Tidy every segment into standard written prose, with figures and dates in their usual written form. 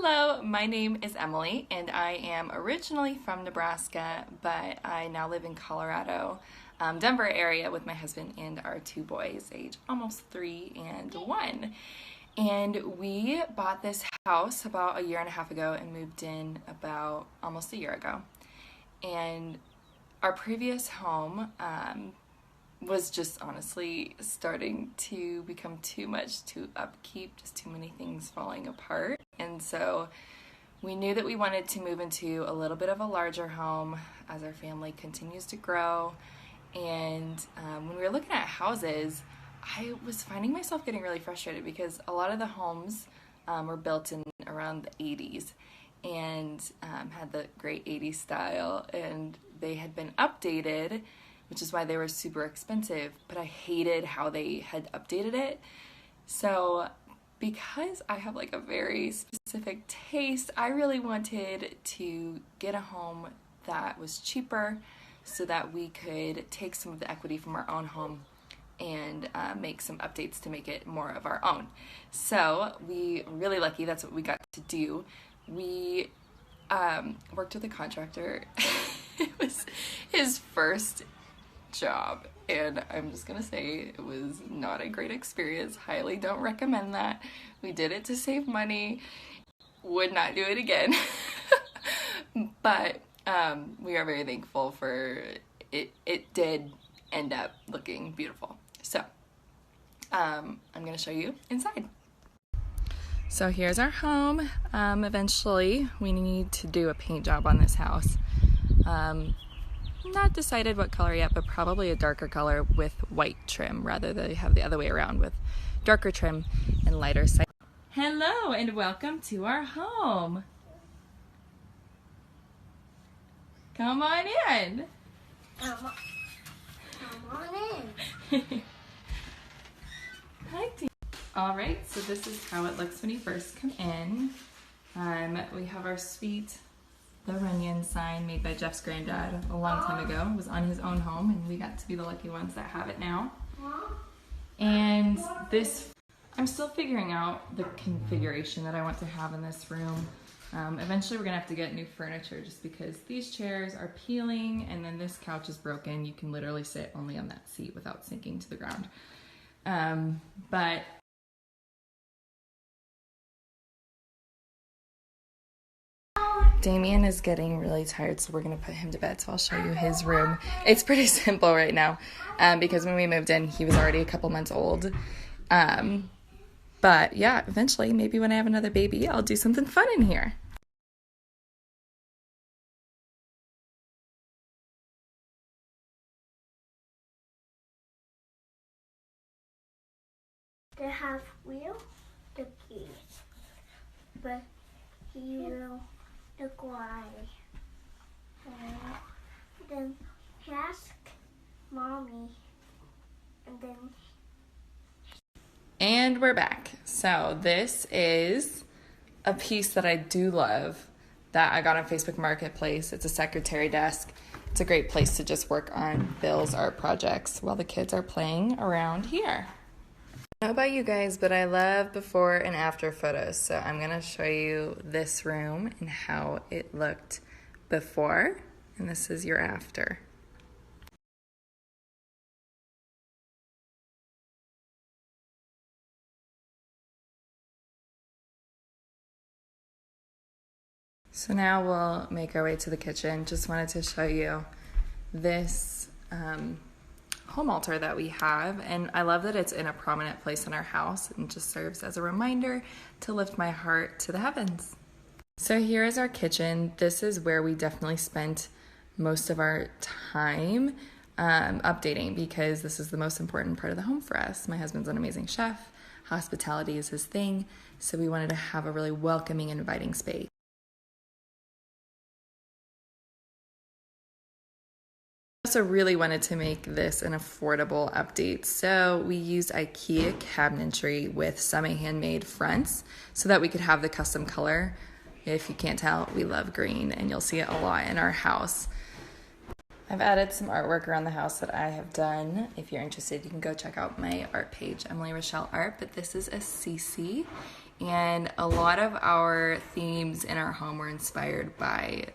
Hello, my name is Emily and I am originally from Nebraska, but I now live in Colorado, Denver area with my husband and our two boys, age almost 3 and 1. And we bought this house about a year and a half ago and moved in about almost a year ago. And our previous home was just honestly starting to become too much to upkeep, just too many things falling apart. And so we knew that we wanted to move into a little bit of a larger home as our family continues to grow. And when we were looking at houses, I was finding myself getting really frustrated because a lot of the homes were built in around the 80s and had the great 80s style, and they had been updated, which is why they were super expensive, but I hated how they had updated it. So because I have like a very specific taste, I really wanted to get a home that was cheaper so that we could take some of the equity from our own home and make some updates to make it more of our own. So we were really lucky, that's what we got to do. We worked with a contractor. It was his first job, and I'm just gonna say it was not a great experience. Highly don't recommend that. We did it to save money, would not do it again. But we are very thankful for it. It did end up looking beautiful. So I'm gonna show you inside. So here's our home. Eventually we need to do a paint job on this house. Not decided what color yet, but probably a darker color with white trim, rather than have the other way around with darker trim and lighter side. Hello and welcome to our home. Come on in. Come on in. Hi, Dee. All right, so this is how it looks when you first come in. We have our sweet the Runyon sign made by Jeff's granddad a long time ago. It was on his own home, and we got to be the lucky ones that have it now. And this, I'm still figuring out the configuration that I want to have in this room. Eventually we're gonna have to get new furniture just because these chairs are peeling, and then this couch is broken. You can literally sit only on that seat without sinking to the ground. But Damien is getting really tired, so we're going to put him to bed, so I'll show you his room. It's pretty simple right now, because when we moved in, he was already a couple months old. But yeah, eventually, maybe when I have another baby, I'll do something fun in here. They have wheel, the keys, but he will the why. Then he asked mommy, and then. And we're back. So this is a piece that I do love that I got on Facebook Marketplace. It's a secretary desk. It's a great place to just work on Bill's art projects while the kids are playing around here. I don't know about you guys, but I love before and after photos. So I'm going to show you this room and how it looked before, and this is your after. So now we'll make our way to the kitchen. Just wanted to show you this home altar that we have, and I love that it's in a prominent place in our house and just serves as a reminder to lift my heart to the heavens. So here is our kitchen. This is where we definitely spent most of our time updating, because this is the most important part of the home for us. My husband's an amazing chef. Hospitality is his thing, so we wanted to have a really welcoming and inviting space. I also really wanted to make this an affordable update, so we used IKEA cabinetry with semi-handmade fronts so that we could have the custom color. If you can't tell, we love green, and you'll see it a lot in our house. I've added some artwork around the house that I have done. If you're interested, you can go check out my art page, Emily Rachelle Art, but this is a CC, And a lot of our themes in our home were inspired by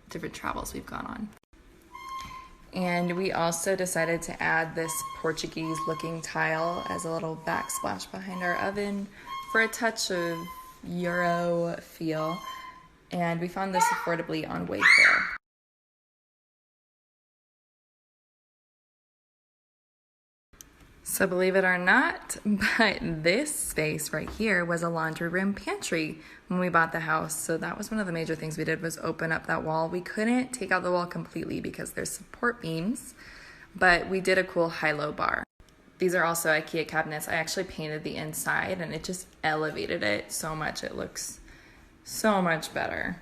different travels we've gone on. And we also decided to add this Portuguese looking tile as a little backsplash behind our oven for a touch of Euro feel. And we found this affordably on Wayfair. So believe it or not, but this space right here was a laundry room pantry when we bought the house. So that was one of the major things we did, was open up that wall. We couldn't take out the wall completely because there's support beams, but we did a cool high-low bar. These are also IKEA cabinets. I actually painted the inside and it just elevated it so much. It looks so much better.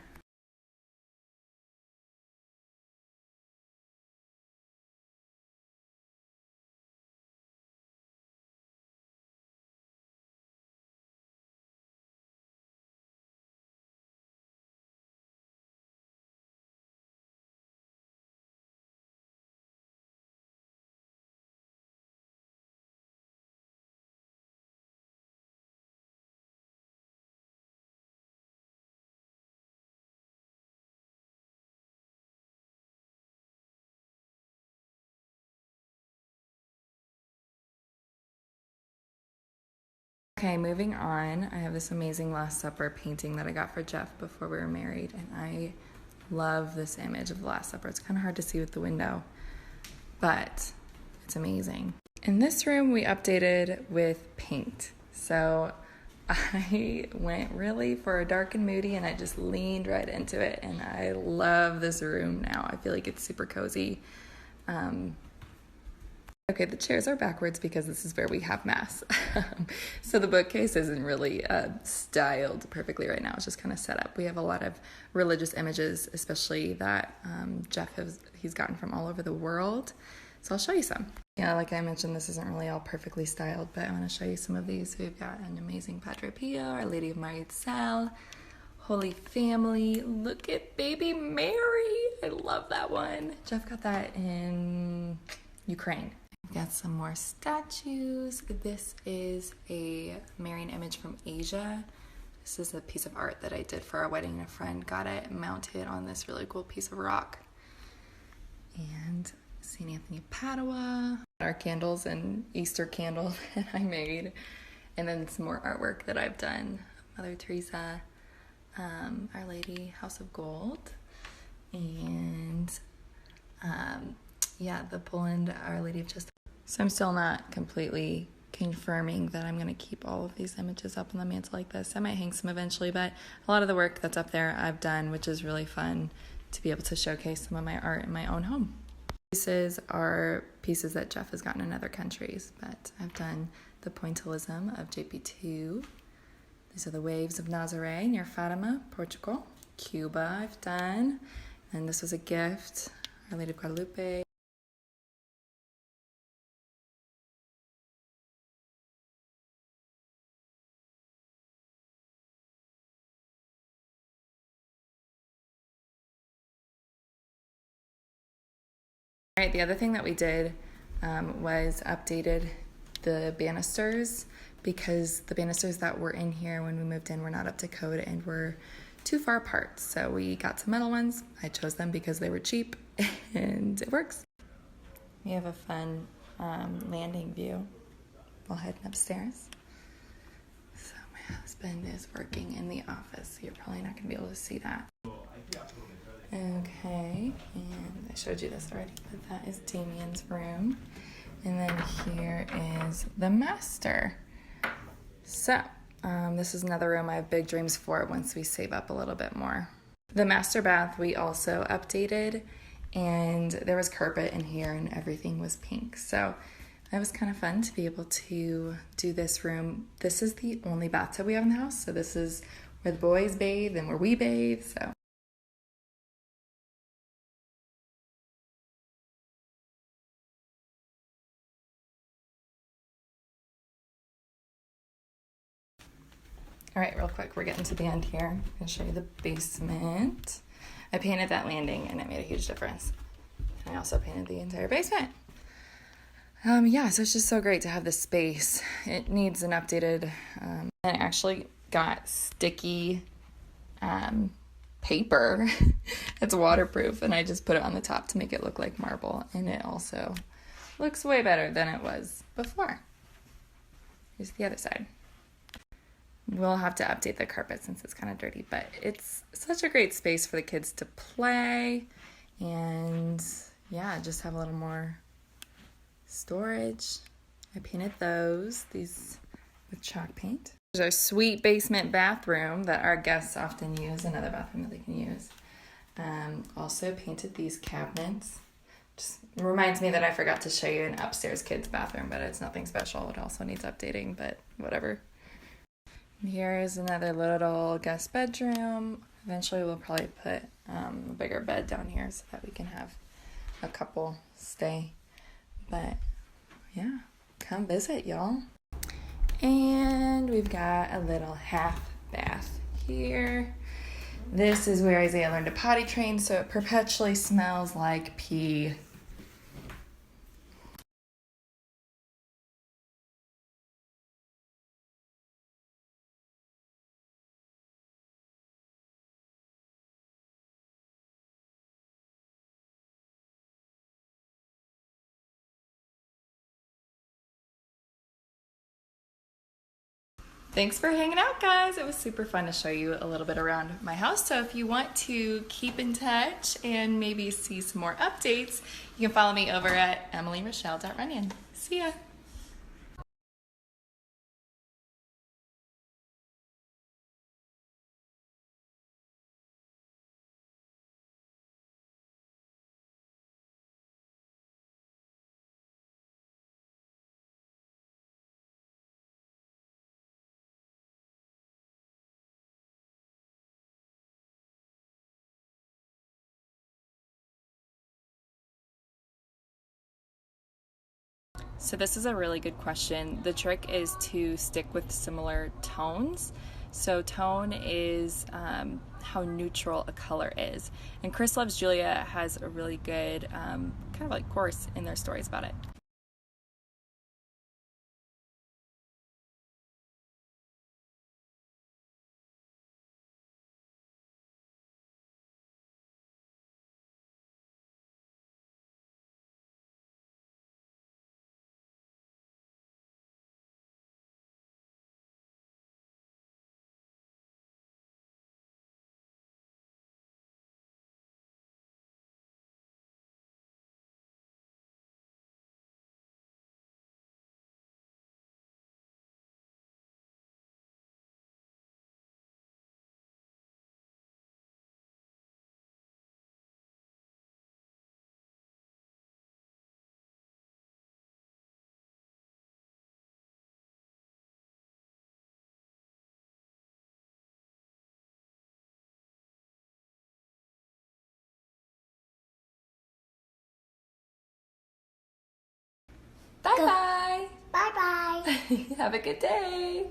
Okay, moving on, I have this amazing Last Supper painting that I got for Jeff before we were married, and I love this image of the Last Supper. It's kind of hard to see with the window, but it's amazing. In this room, we updated with paint. So I went really for a dark and moody, and I just leaned right into it, and I love this room now. I feel like it's super cozy. Okay, the chairs are backwards because this is where we have mass. So the bookcase isn't really styled perfectly right now. It's just kind of set up. We have a lot of religious images, especially that he's gotten from all over the world. So I'll show you some. Yeah, like I mentioned, this isn't really all perfectly styled, but I want to show you some of these. We've got an amazing Padre Pio, Our Lady of Marisol, Holy Family. Look at baby Mary. I love that one. Jeff got that in Ukraine. We've got some more statues. This is a Marian image from Asia. This is a piece of art that I did for our wedding. A friend got it mounted on this really cool piece of rock. And St. Anthony of Padua. Our candles and Easter candle that I made. And then some more artwork that I've done. Mother Teresa, Our Lady, House of Gold. And the Poland Our Lady of Justice. So I'm still not completely confirming that I'm going to keep all of these images up on the mantle like this. I might hang some eventually, but a lot of the work that's up there I've done, which is really fun to be able to showcase some of my art in my own home. Pieces are pieces that Jeff has gotten in other countries, but I've done the Pointillism of JP2. These are the Waves of Nazaré near Fatima, Portugal. Cuba I've done, and this was a gift, Our Lady of Guadalupe. All right, the other thing that we did was updated the banisters, because the banisters that were in here when we moved in were not up to code and were too far apart. So we got some metal ones. I chose them because they were cheap and it works. We have a fun landing view while heading upstairs. So my husband is working in the office, so you're probably not gonna be able to see that. Okay, and I showed you this already, but that is Damien's room. And then here is the master. So, this is another room I have big dreams for once we save up a little bit more. The master bath we also updated, and there was carpet in here and everything was pink. So that was kind of fun to be able to do this room. This is the only bathtub we have in the house, so this is where the boys bathe and where we bathe, so. All right, real quick, we're getting to the end here. I'm gonna show you the basement. I painted that landing and it made a huge difference. And I also painted the entire basement. So it's just so great to have this space. It needs an updated, and I actually got sticky paper. It's waterproof, and I just put it on the top to make it look like marble, and it also looks way better than it was before. Here's the other side. We'll have to update the carpet since it's kind of dirty, but it's such a great space for the kids to play and yeah, just have a little more storage. I painted these with chalk paint. There's our sweet basement bathroom that our guests often use, another bathroom that they can use. Also painted these cabinets. Just reminds me that I forgot to show you an upstairs kids bathroom, but it's nothing special. It also needs updating, but whatever. Here is another little guest bedroom. Eventually we'll probably put a bigger bed down here so that we can have a couple stay. But yeah, come visit, y'all. And we've got a little half bath here. This is where Isaiah learned to potty train, so it perpetually smells like pee. Thanks for hanging out, guys. It was super fun to show you a little bit around my house. So if you want to keep in touch and maybe see some more updates, you can follow me over at emilyrachelle.runyon. See ya. So this is a really good question. The trick is to stick with similar tones. So tone is how neutral a color is. And Chris Loves Julia has a really good kind of like course in their stories about it. Bye-bye. Bye-bye. Have a good day.